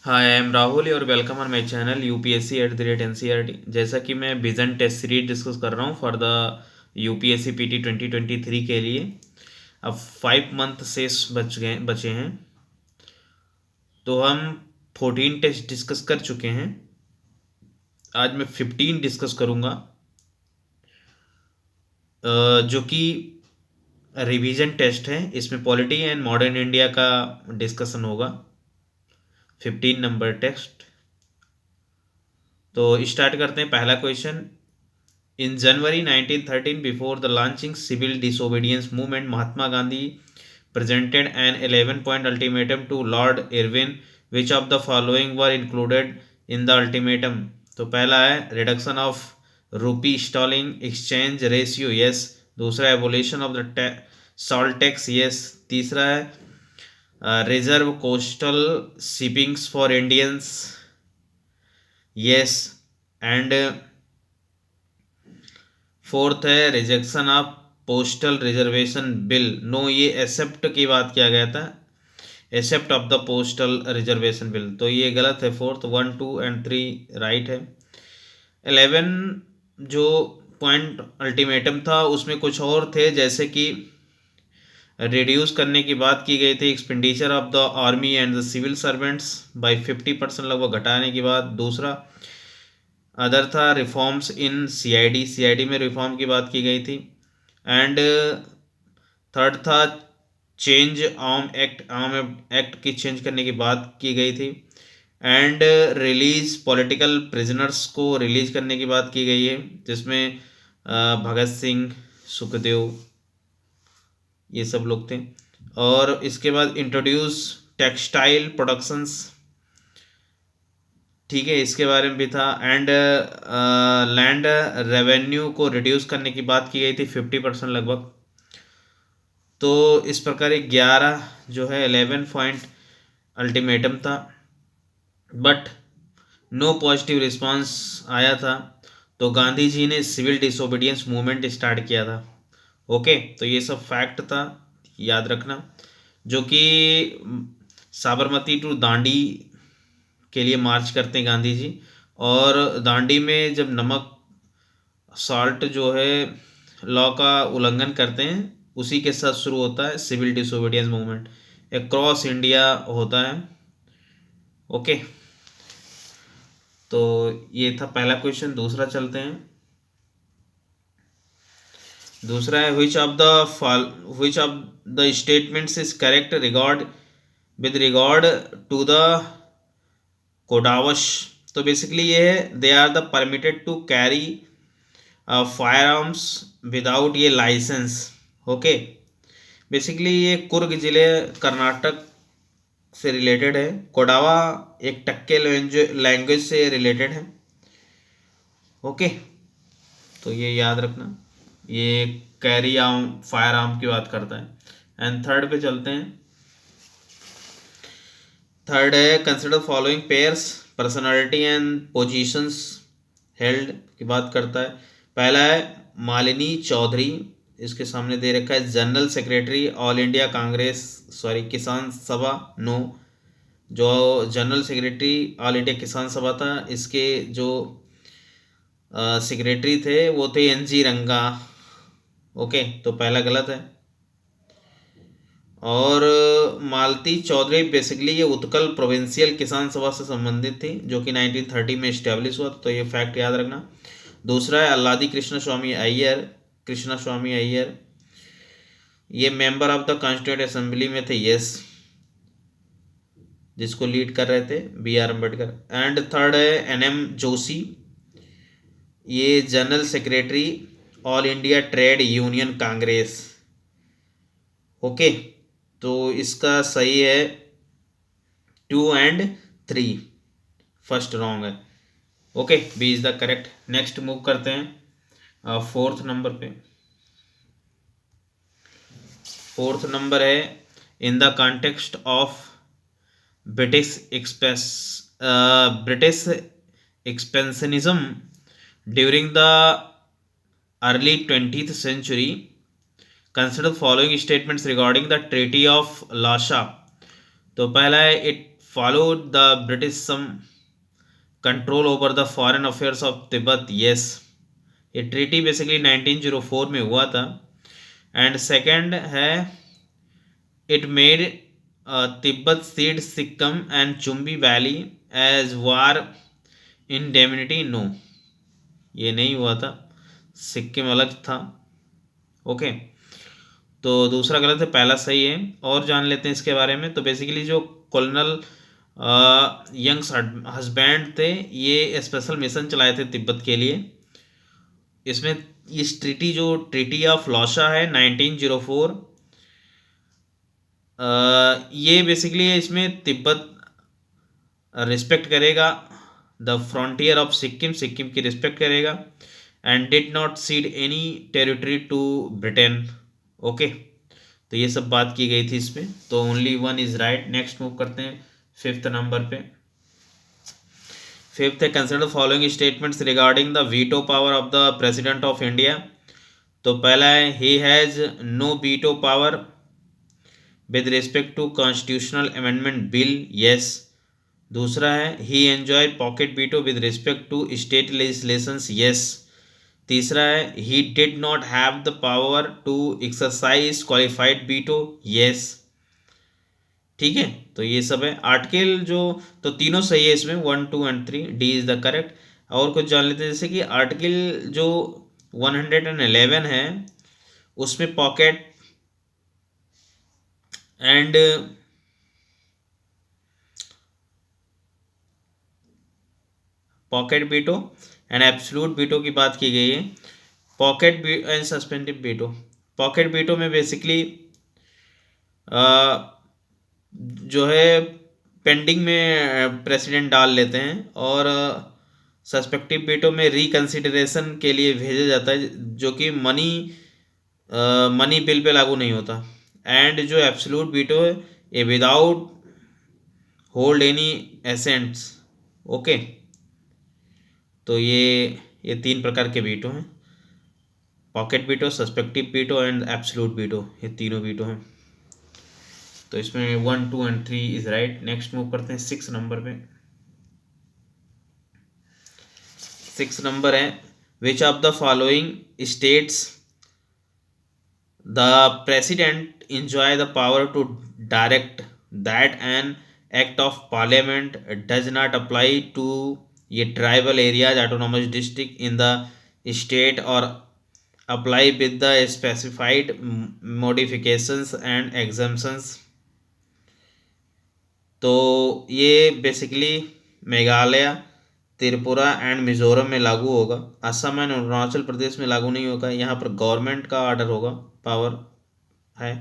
Hi I am Rahul और welcome on my channel UPSC at the rate NCERT. जैसा कि मैं विजन टेस्ट सीरीज डिस्कस कर रहा हूँ फॉर द यूपीएससी पीटी 2023 के लिए। अब 5 मंथ शेष बचे हैं। तो हम 14 टेस्ट डिस्कस कर चुके हैं। आज मैं 15 डिस्कस करूँगा, जो कि रिवीजन टेस्ट है। इसमें पॉलिटी एंड मॉडर्न इंडिया का डिस्कशन होगा। 15 नंबर टेस्ट। तो स्टार्ट करते हैं। पहला question. In January 1913, before the launching civil disobedience movement, Mahatma Gandhi presented an 11-point ultimatum to Lord Irwin. Which of the following were included in the ultimatum? तो पहला है reduction of rupee sterling exchange ratio, yes. दूसरा abolition of the salt tax, yes. तीसरा है reserve coastal shippings for Indians, yes. And fourth है rejection of postal reservation bill, no. ये accept की बात किया गया था, accept of the postal reservation bill, तो ये गलत है। फोर्थ 1, 2 एंड 3 राइट है। 11 जो पॉइंट अल्टीमेटम था उसमें कुछ और थे, जैसे कि रिड्यूस करने की बात की गई थी expenditure of the army and the civil servants by 50% लगभग घटाने की बात। दूसरा अदर था रिफॉर्म्स इन सीआईडी में रिफॉर्म की बात की गई थी। एंड थर्ड था चेंज आर्म एक्ट की चेंज करने की बात की गई थी। एंड रिलीज पॉलिटिकल प्रिजनर्स को रिलीज करने की बात की गई है, जिसमें भगत सिंह, सुखदेव, ये सब लोग थे। और इसके बाद इंट्रोड्यूस टेक्सटाइल प्रोडक्शंस, ठीक है, इसके बारे में भी था। एंड लैंड रेवेन्यू को रिड्यूस करने की बात की गई थी 50% लगभग। तो इस प्रकार 11 जो है 11 पॉइंट अल्टीमेटम था, बट नो पॉजिटिव रिस्पांस आया था। तो गांधी जी ने सिविल डिसोबीडियंस मूवमेंट स्टार्ट किया था। ओके, तो ये सब फैक्ट था, याद रखना। जो कि साबरमती टू दांडी के लिए मार्च करते हैं गांधी जी। और दांडी में जब नमक सॉल्ट जो है लॉ का उल्लंघन करते हैं, उसी के साथ शुरू होता है civil disobedience movement. Across India होता है। ओके, तो ये था पहला क्वेश्चन। दूसरा चलते हैं। दूसरा है which of the statements is correct regard with regard to the Kodavas. तो बेसिकली ये है they are the permitted to carry firearms without ये लाइसेंस। ओके, बेसिकली ये कुर्ग जिले कर्नाटक से रिलेटेड है। कोडावा एक टक्के लैंग्वेज से रिलेटेड है। ओके, तो ये याद रखना, ये कैरी आर्म फायर आर्म की बात करता है। एंड थर्ड पे चलते हैं। थर्ड है consider following pairs personality and positions held की बात करता है। पहला है मालिनी चौधरी, इसके सामने दे रखा है general secretary All India Congress किसान सभा, नो। जो जनरल सेक्रेटरी ऑल इंडिया किसान सभा था, इसके जो सेक्रेटरी थे वो थे एनजी रंगा। ओके, तो पहला गलत है। और मालती चौधरी बेसिकली ये उत्कल प्रोविंशियल किसान सभा से संबंधित थी, जो कि 1930 में इस्टेब्लिश हुआ, तो ये फैक्ट याद रखना। दूसरा है अल्लादी कृष्णा स्वामी अय्यर, ये member of the constituent assembly में थे, यस, जिसको लीड कर रहे थे B R Ambedkar. And third है एनएम जोशी, ये general secretary All India Trade Union Congress. Okay, तो इसका सही है 2 एंड 3, फर्स्ट रॉन्ग है। Okay, B is the correct. Next move करते हैं फोर्थ नंबर पे। फोर्थ नंबर है in the context of British expansionism during the early 20th century, consider following statements regarding the treaty of लाशा। तो पहला है it followed the British some control over the foreign affairs of Tibet? Yes. ये treaty basically 1904 में हुआ था. And second है it made Tibet cede Sikkim and Chumbi valley as war indemnity. No, ये नहीं हुआ था, सिक्किम अलग था. ओके, तो दूसरा गलत है, पहला सही है. और जान लेते हैं इसके बारे में. तो बेसिकली जो कॉलोनल यंग्स हस्बैंड थे, ये स्पेशल मिशन चलाए थे तिब्बत के लिए. इसमें इस ट्रीटी जो ट्रीटी ऑफ लॉशा है 1904, ये बेसिकली इसमें तिब्बत रिस्पेक्ट करेगा the frontier of Sikkim, Sikkim की रिस्पेक्ट करेगा. And did not cede any territory to Britain. Okay, तो ये सब बात की गई थी इसमें. तो only one is right. Next move करते हैं 5th नंबर पे. 5th है consider the following statements regarding the veto power of the president of India. तो पहला है he has no veto power with respect to constitutional amendment bill. Yes. दूसरा है he enjoy pocket veto with respect to state legislations. Yes. तीसरा है he did not have the power to exercise qualified veto. Yes. ठीक है, तो ये सब है आर्टिकल जो. तो तीनों सही है इसमें, 1, 2 and 3. D is the correct. और कुछ जान लेते हैं, जैसे कि आर्टिकल जो 111 है उसमें pocket and pocket veto and absolute veto की बात की गई है. Pocket and suspensive veto. Pocket veto में बेसिकली जो है पेंडिंग में प्रेसिडेंट डाल लेते हैं, और सस्पेक्टिव वीटो में रिकंसिडरेशन के लिए भेजा जाता है, जो कि मनी बिल पे लागू नहीं होता. एंड जो एब्सोल्यूट वीटो है ये without hold any assents. Okay, तो ये 3 प्रकार के वीटो हैं, pocket veto, suspensive veto and absolute veto. ये तीनों वीटो हैं. तो इसमें 1, 2 and 3 is right. Next move करते हैं 6 नंबर पे. 6 नंबर है which of the following states the president enjoy the power to direct that an act of parliament does not apply to a tribal areas autonomous district in the state or apply with the specified modifications and exemptions. तो ये basically Meghalaya, Tripura and Mizoram में लागू होगा. Assam and Arunachal Pradesh में लागू नहीं होगा. यहाँ पर गवर्नमेंट का ऑर्डर होगा, पावर है.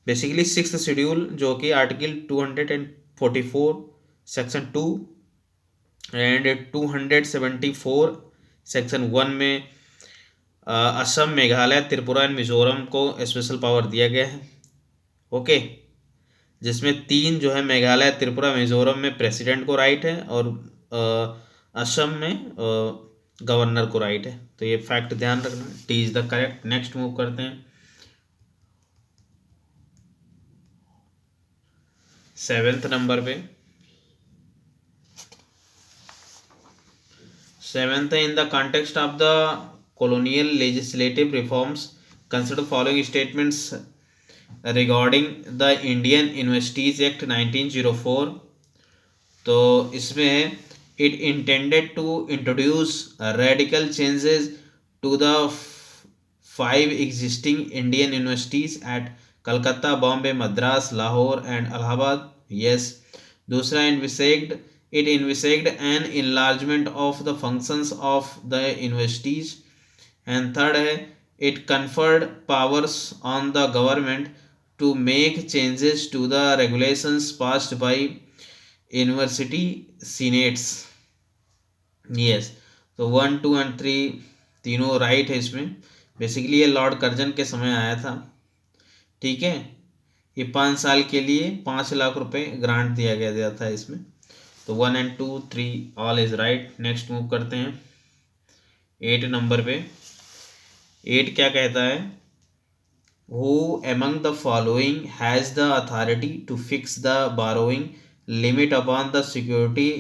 बेसिकली 6th शेड्यूल जो कि आर्टिकल 244 सेक्शन 2 एंड 274 सेक्शन 1 में असम, मेघालय, त्रिपुरा एंड मिजोरम को स्पेशल पावर दिया गया है. ओके, जिसमें 3 जो है मेघालय, त्रिपुरा, मिजोरम में प्रेसिडेंट को राइट है, और असम में गवर्नर को राइट है. तो ये फैक्ट ध्यान रखना. T is the correct. Next move करते हैं 7th नंबर पे. 7th in the context of the colonial legislative reforms consider following statements regarding the Indian Universities Act 1904. तो इसमें it intended to introduce radical changes to the 5 existing Indian universities at Calcutta, Bombay, Madras, Lahore and Allahabad. Yes. दूसरा it envisaged an enlargement of the functions of the universities. And third है it conferred powers on the government to make changes to the regulations passed by university senates. Yes. तो 1, 2 and 3 तीनों right है इसमें. Basically ये Lord Curzon के समय आया था. ठीक है, ये 5 साल के लिए 5 लाख रुपए ग्रांट दिया गया था इसमें. तो 1 and 2, 3 all is right. Next move करते हैं 8 नंबर पे. 8 क्या कहता है, who among the following has the authority to fix the borrowing limit upon the security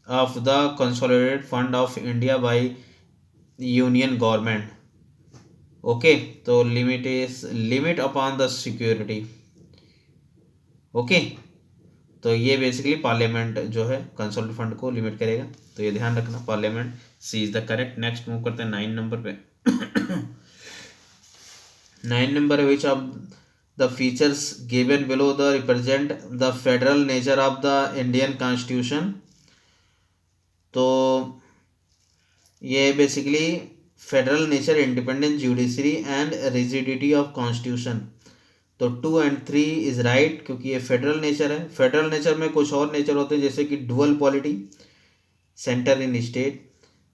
of the consolidated fund of India by union government. Okay, तो limit upon the security. Okay, तो ये basically parliament जो है consolidated fund को limit करेगा, तो ये ध्यान रखना, parliament C is the correct. Next move करते हैं 9 नंबर पे। 9 number which of the features given below the represent the federal nature of the Indian constitution. तो ये basically federal nature, independent judiciary and rigidity of constitution. तो 2 और 3 is right, क्योंकि ये federal nature है। फेडरल नेचर में कुछ और नेचर होते हैं जैसे कि dual polity, centre in state,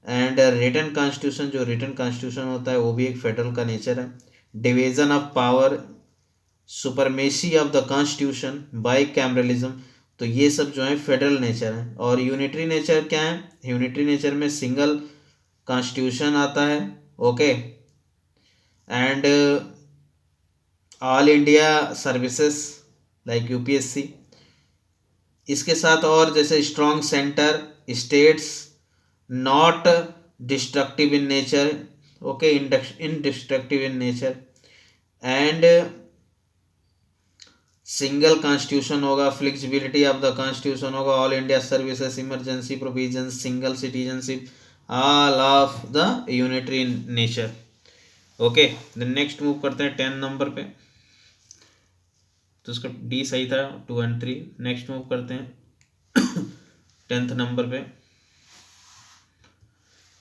and written constitution, जो रिटन कॉन्स्टिट्यूशन होता है वो भी एक फेडरल का नेचर है। Division of power, supremacy of the constitution, by cameralism, तो ये सब जो है फेडरल नेचर है। और यूनिटरी नेचर क्या है? यूनिटरी नेचर में सिंगल कॉन्स्टिट्यूशन आता है, okay, and all India services like UPSC. इसके साथ और जैसे strong centre, states not destructive in nature, okay, indestructive in nature, and single constitution होगा, फ्लेक्सिबिलिटी ऑफ द कॉन्स्टिट्यूशन होगा, all India services, emergency provision, single citizenship, all of the unitary nature. Okay, next move करते हैं 10 number पे। तो इसका D सही था, 2 और 3। नेक्स्ट मूव करते हैं 10th नंबर पे।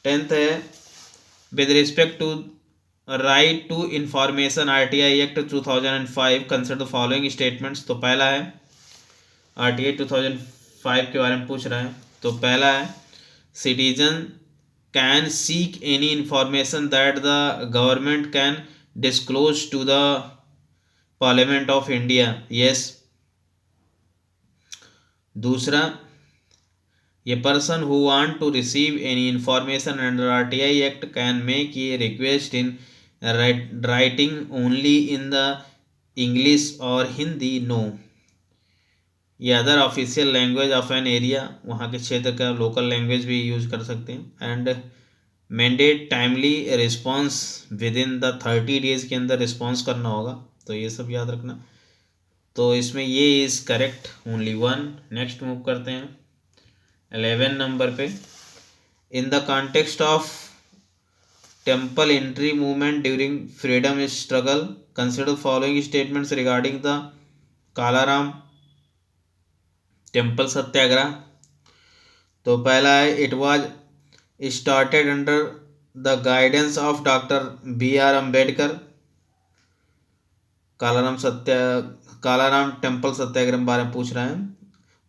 10th है with respect to right to information RTI act 2005 consider the following statements. तो पहला है आरटीआई 2005 के बारे में पूछ रहा है। तो पहला है citizen can seek any information that the government can disclose to the parliament of India, yes. दूसरा, ये person who want to receive any information under RTI act can make a request in writing only in the English और Hindi, no. ये other official language of an area, वहाँ के क्षेत्र का local language भी use कर सकते हैं। And mandate timely response with in the 30 days के अंदर रिस्पॉन्स करना होगा, तो ये सब याद रखना। तो इसमें ये is correct, only 1। Next move करते हैं 11 नंबर पे। In the context of temple entry movement during freedom struggle consider following statements regarding the Kalaram temple satyagraha. तो पहला है it was started under the guidance of doctor BR Ambedkar. Kalaram temple satyagraha के बारे में पूछ रहे हैं,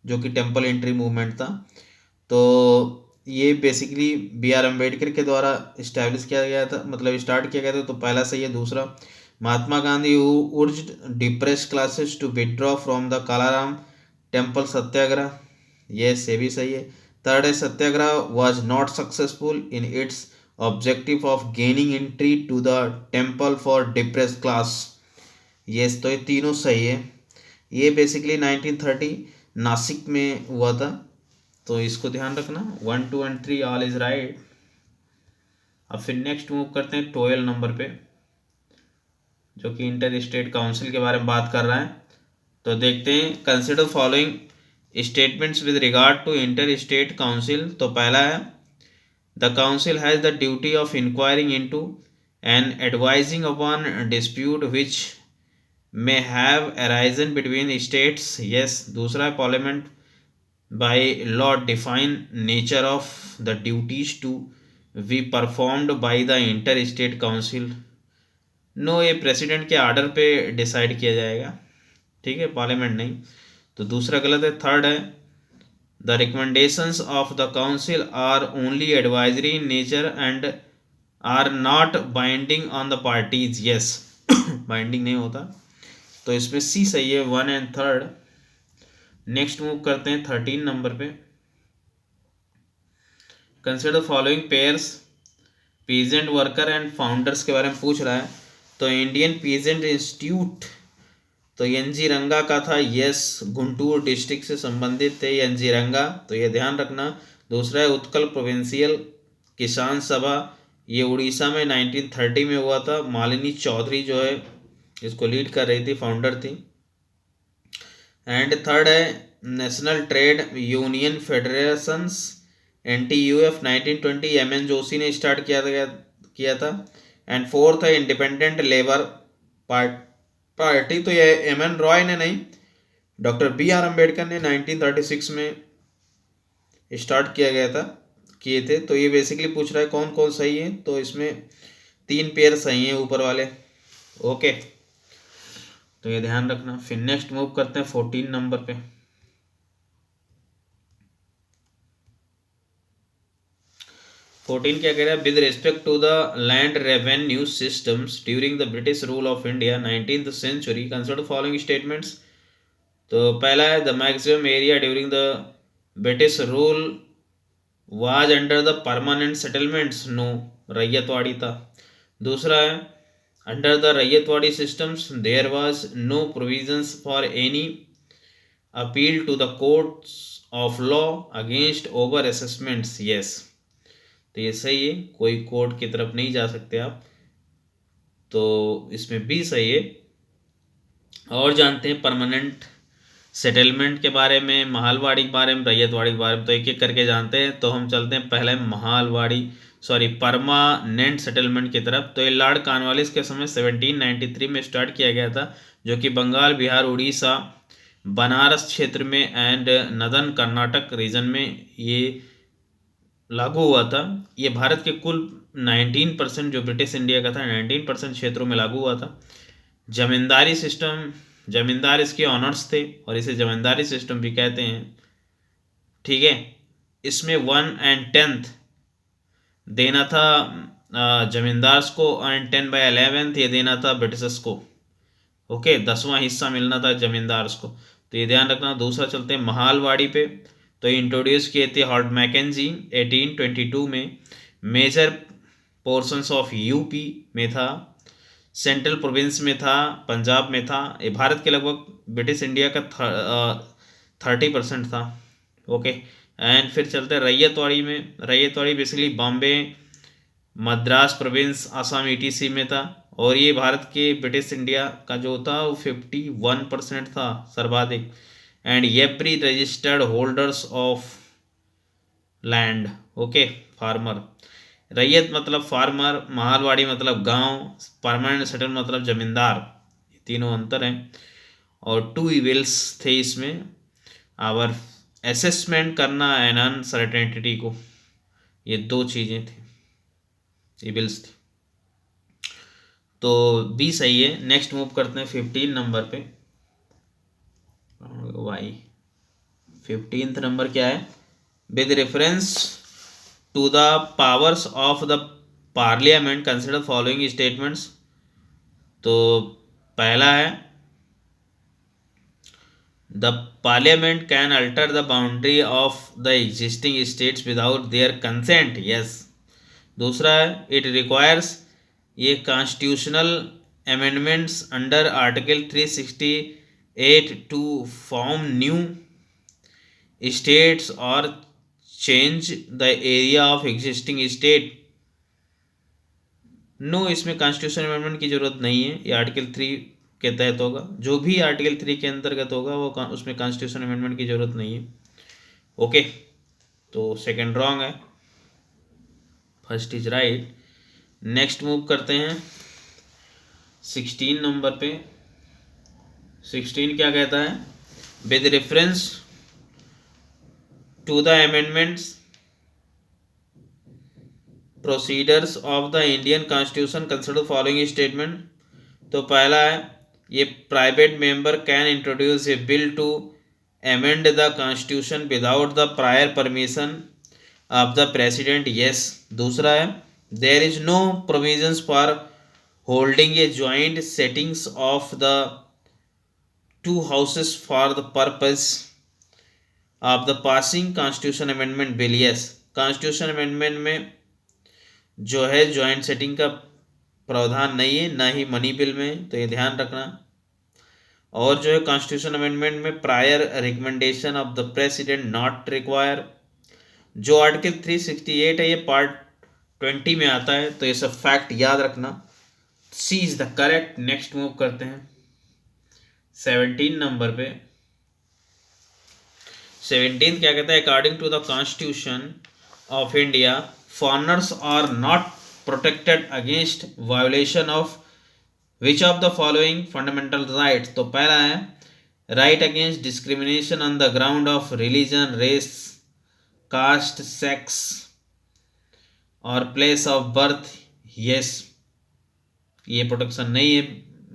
जो कि टेम्पल एंट्री मूवमेंट था। तो ये बेसिकली BR अम्बेडकर के द्वारा इस्टेब्लिश किया गया था, मतलब स्टार्ट किया गया था। तो पहला सही है। दूसरा, Mahatma Gandhi urged depressed classes to withdraw from the Kalaram temple satyagraha, ये भी सही है। थर्ड है satyagraha was not successful in its objective of gaining entry to the temple for depressed class, yes. तो ये तीनों सही है। ये बेसिकली 1930 नासिक में हुआ था, तो इसको ध्यान रखना। 1, 2 और 3 ऑल इज राइट। अब फिर नेक्स्ट मूव करते हैं 12 नंबर पे, जो कि इंटर स्टेट काउंसिल के बारे में बात कर रहा है। तो देखते हैं, consider following statements with regard to inter state council. तो पहला है the council has the duty of inquiring into and advising upon dispute which may have arisen between states, yes। दूसरा, parliament by law define nature of the duties to be performed by the inter-state council, no। ये president के order पे decide किया जाएगा, ठीक है, parliament नहीं। तो दूसरा गलत है। थर्ड है the recommendations of the council are only advisory in nature and are not binding on the parties, yes. Binding नहीं होता, तो इसमें सी सही है, 1 और 3। नेक्स्ट मूव करते हैं 13 नंबर पे। Consider following pairs, peasant worker and founders के बारे में पूछ रहा है। तो इंडियन पीजेंट इंस्टीट्यूट तो एनजीरंगा का था, यस, गुंटूर डिस्ट्रिक्ट से संबंधित थे एनजीरंगा, तो ये ध्यान रखना। दूसरा है उत्कल प्रोविंशियल किसान सभा, ये उड़ीसा में 1930 में हुआ था। मालिनी चौधरी जो है इसको लीड कर रही थी, फाउंडर थी। एंड थर्ड है national trade union federations, NTUF 1920, MN Joshi ने स्टार्ट किया था। एंड फोर्थ है इंडिपेंडेंट लेबर पार्टी, तो ये MN रॉय ने नहीं, डॉक्टर BR अम्बेडकर ने 1936 में स्टार्ट किए थे। तो ये बेसिकली पूछ रहा है कौन कौन सही है, तो इसमें 3 पेयर सही है ऊपर वाले। ओके, तो ये ध्यान रखना। फिर नेक्स्ट मूव करते हैं 14 नंबर पे। 14 क्या कह रहा है, with respect to the land revenue systems during the British rule of India 19th century, consider the following statements. तो पहला है the maximum area during the British rule was under the permanent settlements, no, Ryotwari था। दूसरा है under the Ryotwari systems there was no provisions for any appeal to the courts of law against over assessments, yes, तो ये सही है, कोई court की तरफ नहीं जा सकते आप, तो इसमें भी सही है। और जानते हैं परमानेंट सेटलमेंट के बारे में, महालवाड़ी के बारे में, रैयतवाड़ी के बारे में, तो एक एक करके जानते हैं। तो हम चलते हैं पहले परमानेंट सेटलमेंट की तरफ। तो ये लॉर्ड कॉर्नवालिस के समय 1793 में स्टार्ट किया गया था, जो कि बंगाल, बिहार, उड़ीसा, बनारस क्षेत्र में एंड नदर्न कर्नाटक रीजन में ये लागू हुआ था। ये भारत के कुल 19% जो ब्रिटिश इंडिया का था 19% क्षेत्रों में लागू हुआ था। जमींदारी सिस्टम, जमींदार इसके ऑनर्स थे और इसे जमींदारी सिस्टम भी कहते हैं, ठीक है। इसमें 1/10 देना था जमींदार्स को एंड 10/11 ये देना था ब्रिटिशर्स को। ओके, 10वां हिस्सा मिलना था जमींदार्स को, तो ये ध्यान रखना। दूसरा चलते हैं महालवाड़ी पे। तो इंट्रोड्यूस किए थे हॉर्ड मैकेंजी 1822 में। मेजर पोर्शंस ऑफ यूपी में था, सेंट्रल प्रोविंस में था, पंजाब में था। ये भारत के लगभग ब्रिटिश इंडिया का 30% था। ओके, एंड फिर चलते हैं रैयतवाड़ी में। Ryotwari basically Bombay, Madras province, Assam, ETC में था। और ये भारत के ब्रिटिश इंडिया का जो था वो 51% था, सर्वाधिक। And every registered holders of land, okay, farmer. रैयत मतलब फार्मर, महालवाड़ी मतलब गांव, परमानेंट सेटल मतलब जमींदार, ये तीनों अंतर हैं। और 2 इविल्स थे इसमें, आवर असेसमेंट करना एंड अनसर्टेनिटी को, ये 2 चीज़ें थी, इविल्स थी। तो बी सही है। नेक्स्ट मूव करते हैं 15 नंबर पे। वाई 15th नंबर क्या है, with reference to the powers of the parliament consider following statements. तो पहला है the parliament can alter the boundary of the existing states without their consent, yes. दूसरा है इट रिक्वायर्स ये constitutional amendments under article 368 to form new states और change the area of existing state, no, इसमें constitution amendment की जरूरत नहीं है, ये आर्टिकल 3 के तहत होगा। जो भी आर्टिकल 3 के अंतर्गत होगा वो उसमें कॉन्स्टिट्यूशन अमेंडमेंट की जरूरत नहीं है। ओके, तो सेकंड रॉन्ग है, first is right. Next move करते हैं 16 नंबर पे। 16 क्या कहता है, with reference to the amendments procedures of the Indian constitution consider following statement. तो पहला है ये private member can introduce a bill to amend the constitution without the prior permission of the president, yes. दूसरा है there is no provisions for holding a joint settings of the 2 houses for the purpose of the passing constitution amendment bill, yes. Constitution amendment में जो है joint setting का प्रावधान नहीं है, ना ही मनी बिल में, तो ये ध्यान रखना। और जो है कॉन्स्टिट्यूशन अमेंडमेंट में prior recommendation of the president not require. जो आर्टिकल 368 है ये पार्ट 20 में आता है, तो ये सब फैक्ट याद रखना। C is the correct. Next move करते हैं 17 नंबर पे। 17 क्या कहता है, according to the constitution of India foreigners are not protected against violation of which of the following fundamental right. तो पहला है right against discrimination on the ground of religion, race, caste, sex और place of birth. Yes, ये protection नहीं है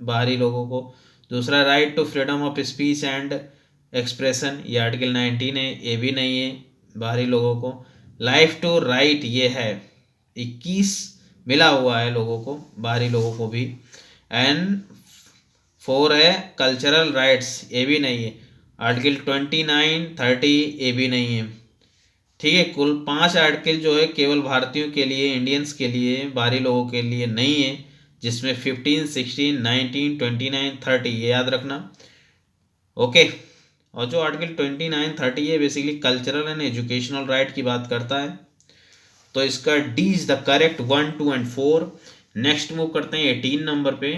बाहरी लोगों को। दूसरा right to freedom of speech and expression, ये आर्टिकल 19 है, ये भी नहीं है बाहरी लोगों को। लाइफ टू राइट ये है 21 मिला हुआ है लोगों को, बाहरी लोगों को भी। एंड 4 है कल्चरल राइट्स, ये भी नहीं है। आर्टिकल 29, 30 ये भी नहीं है। ठीक है, कुल 5 आर्टिकल जो है केवल भारतीयों के लिए, इंडियंस के लिए, बाहरी लोगों के लिए नहीं है, जिसमें 15, 16, 19, 29, 30 ये याद रखना। ओके, और जो आर्टिकल 29, 30 है basically cultural and educational right की बात करता है। तो इसका D is the correct, 1, 2 and 4। Next move करते हैं 18 नंबर पे।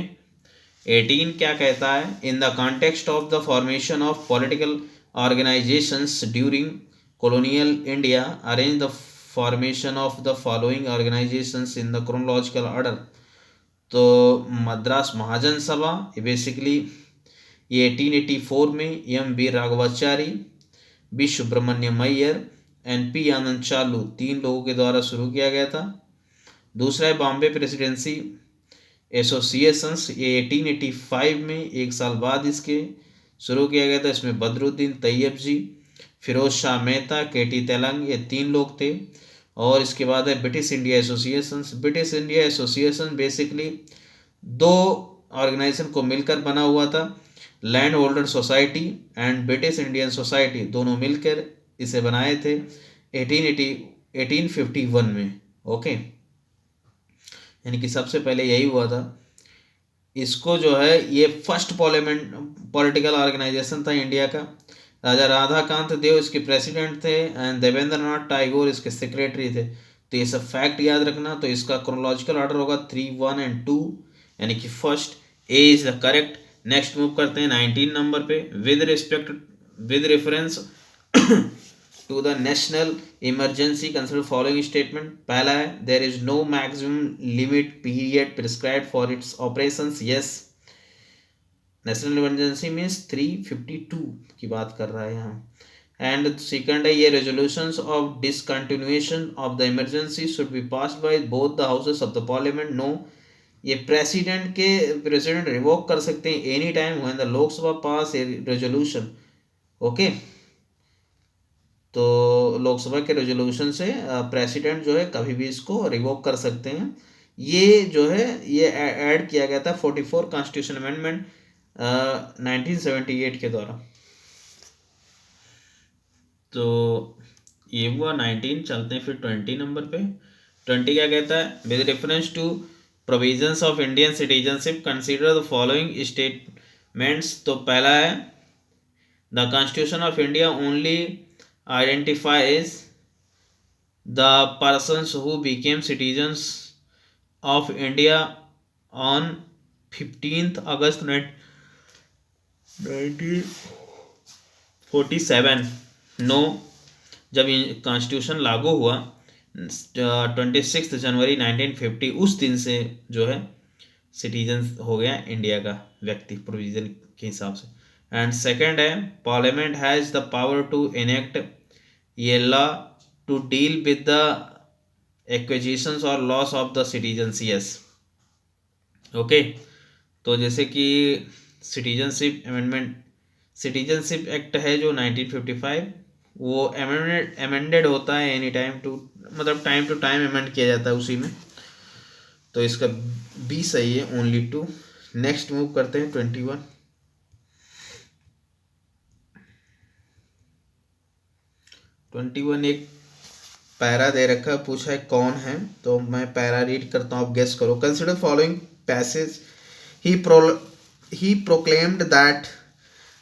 18 क्या कहता है, in the context of the formation of political organisations during colonial India, arrange the formation of the following organizations in the chronological order। तो मद्रास महाजन सभा, ये basically ये 1884 में M B. Raghavachari, B. Subramania Iyer, N P. Ananda Charlu 3 लोगों के द्वारा शुरू किया गया था। दूसरा है बॉम्बे प्रेसिडेंसी एसोसिएशंस, ये 1885 में, 1 साल बाद इसके शुरू किया गया था। इसमें बदरुद्दीन तैयब जी, फिरोज शाह मेहता, के.टी. तेलंग, ये 3 लोग थे। और इसके बाद है British India Association. British India Association basically 2 organisation को मिलकर बना हुआ था, land holder society and British Indian society, दोनों मिलकर इसे बनाए थे 1851 में। ओके, यानी कि सबसे पहले यही हुआ था। इसको जो है ये फर्स्ट पॉलिटिकल ऑर्गेनाइजेशन था इंडिया का। राजा राधाकांत देव इसके प्रेसिडेंट थे एंड देवेंद्र नाथ टैगोर इसके सेक्रेटरी थे। तो ये सब फैक्ट याद रखना। तो इसका क्रोनोलॉजिकल ऑर्डर होगा 3, 1 एंड 2, यानी कि first A is the correct. Next move करते हैं 19 नंबर पे। With reference to the national emergency consider following statement. पहला है there is no maximum limit period prescribe for its operations. Yes, national emergency means 352 की बात कर रहा है यहाँ। एंड सेकंड है ये resolutions of discontinuation of the emergency should be passed by both the houses of the parliament. No, ये president revoke कर सकते हैं any time when the Lok Sabha pass a resolution. Okay, तो लोकसभा के रेजोल्यूशन से प्रेसिडेंट जो है कभी भी इसको रिवोक कर सकते हैं। ये जो है ये ऐड किया गया था 44 कॉन्स्टिट्यूशन अमेंडमेंट 1978 के द्वारा। तो ये हुआ 19। चलते हैं फिर 20 नंबर पे। 20 क्या कहता है, with reference to provisions of Indian citizenship consider the following statements. तो पहला है the constitution of India only identifies the persons who became citizens of India on 15 August 1947। No, जब कॉन्स्टिट्यूशन लागू हुआ 26 जनवरी 1950, उस दिन से जो है सिटीजन हो गया इंडिया का व्यक्ति प्रोविजन के हिसाब से। एंड सेकंड है parliament has the power to enact ये law to deal with the acquisitions और loss of the citizens. Yes, okay, तो जैसे कि सिटीजनशिप एक्ट है जो 1955, वो अमेंडेड होता है एनी टाइम टू, मतलब टाइम टू टाइम अमेंड किया जाता है उसी में। तो इसका बी सही है, ओनली 2। नेक्स्ट मूव करते हैं 21। 21 एक पैरा दे रखा है, पूछा है कौन है, तो मैं पैरा रीड करता हूँ, आप गेस करो। Consider following passage. He proclaimed that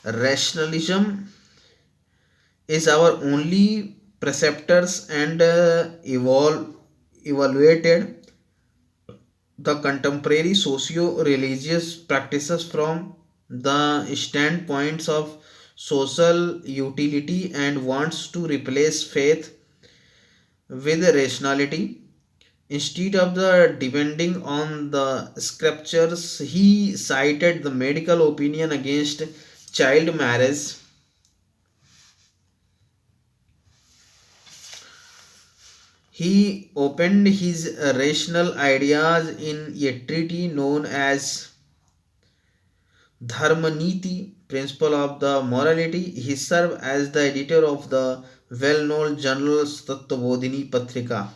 rationalism is our only preceptors and evaluated the contemporary socio-religious practices from the standpoints of social utility and wants to replace faith with rationality. Instead of the depending on the scriptures, he cited the medical opinion against child marriage. He opened his rational ideas in a treatise known as Dharmaniti, Principle of the Morality. He served as the editor of the well-known journal Tattva Patrika.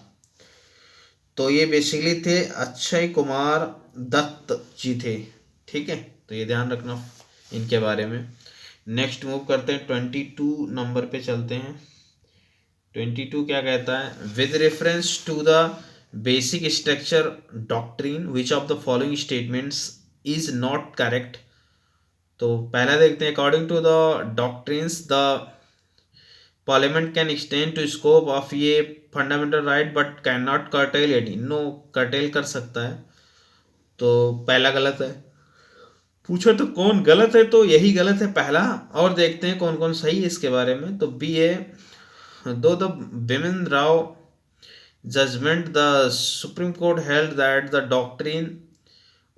तो ये basically थे अक्षय कुमार दत्त जी थे। ठीक है, तो ये ध्यान रखना इनके बारे में। नेक्स्ट मूव करते हैं, 22 नंबर पे चलते हैं। 22 क्या कहता है? With reference to the basic structure doctrine which of the following statements is not correct. तो पहला देखते हैं, according to the doctrines the parliament can extend to scope of ये fundamental right but can not curtail it. No, curtail कर सकता है, तो पहला गलत है। पूछो तो कौन गलत है, तो यही गलत है पहला। और देखते हैं कौन कौन सही है इसके बारे में। तो बी है, दो the Minerva judgment the Supreme Court held that the doctrine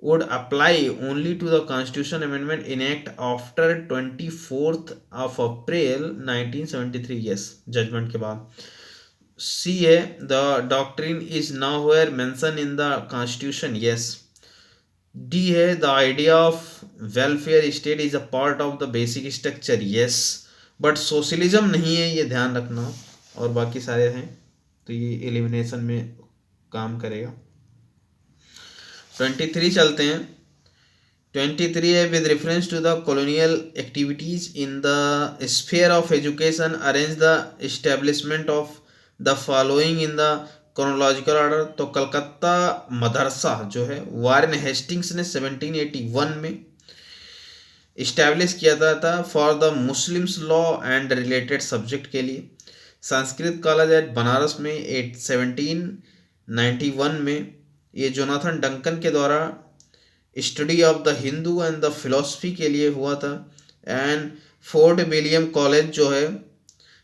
would apply only to the constitution amendment enacted after 24th of April 1973। yes, judgment के बाद। C है, the doctrine is nowhere mentioned in the constitution। yes। D है, the idea of welfare state is a part of the basic structure। yes, but socialism नहीं है, ये ध्यान रखना। और बाकी सारे हैं, तो ये एलिमिनेशन में काम करेगा। 23 चलते हैं। 23 है, with reference to the colonial activities in the sphere of education arrange the establishment of the following in the chronological order. तो कलकत्ता मदरसा जो है वारेन हेस्टिंग्स ने 1781 में इस्टेब्लिश किया था for the Muslims law and related subject के लिए। Sanskrit college eight Banaras में 1791 में ये जोनाथन डंकन के द्वारा study of the Hindu and the philosophy के लिए हुआ था। एंड फोर्ट विलियम कॉलेज जो है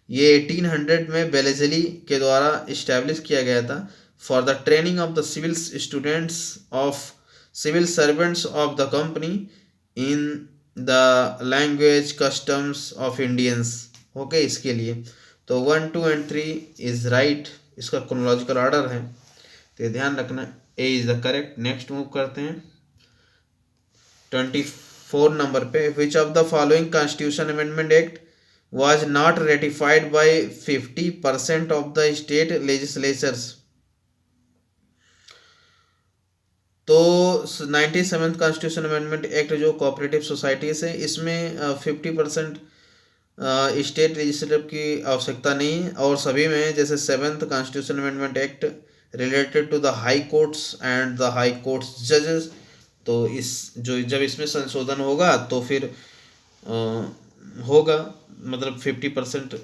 ये 1800 में बेलेजली के द्वारा इस्टेब्लिश किया गया था for the training of the civil students of civil servants of the company in the language customs of Indians. Okay, इसके लिए तो 1, 2 एंड 3 इज राइट, इसका क्रोनोलॉजिकल ऑर्डर है, तो ध्यान रखना A is the correct. Next move करते हैं 24 नंबर पे, which of the following constitution amendment act was not ratified by 50% of the state legislatures। तो 97th कॉन्स्टिट्यूशन अमेंडमेंट एक्ट जो कोऑपरेटिव सोसाइटीज है इसमें 50% स्टेट लेजिस्लेटिव की आवश्यकता नहीं है, और सभी में जैसे 7th constitution amendment act related to the high courts and the high courts जजेस। तो इस जो जब इसमें संशोधन होगा तो फिर होगा, मतलब 50%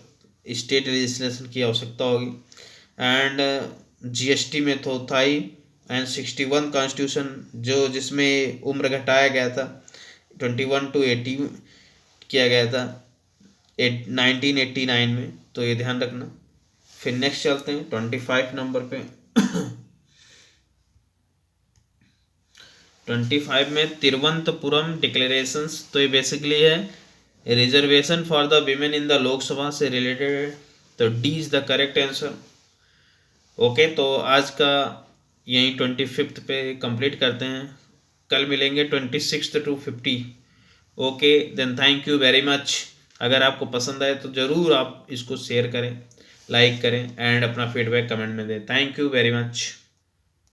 स्टेट लेजिस्लेशन की आवश्यकता होगी। एंड जीएसटी में तो था ही। एंड 61 कॉन्स्टिट्यूशन जो जिसमें उम्र घटाया गया था 21 to 80 किया गया था 1989 में, तो ये ध्यान रखना। फिर नेक्स्ट चलते हैं 25 नंबर पे। 25 में तिरुवनंतपुरम डिक्लेरेशंस, तो ये बेसिकली है reservation for the women in the Lok Sabha से रिलेटेड। तो D is the correct answer. Okay, तो आज का यहीं 25 पे कंप्लीट करते हैं, कल मिलेंगे 26 to 50। Okay then, thank you very much. अगर आपको पसंद आए तो ज़रूर आप इसको शेयर करें, लाइक करें एंड अपना फीडबैक कमेंट में दें। Thank you very much.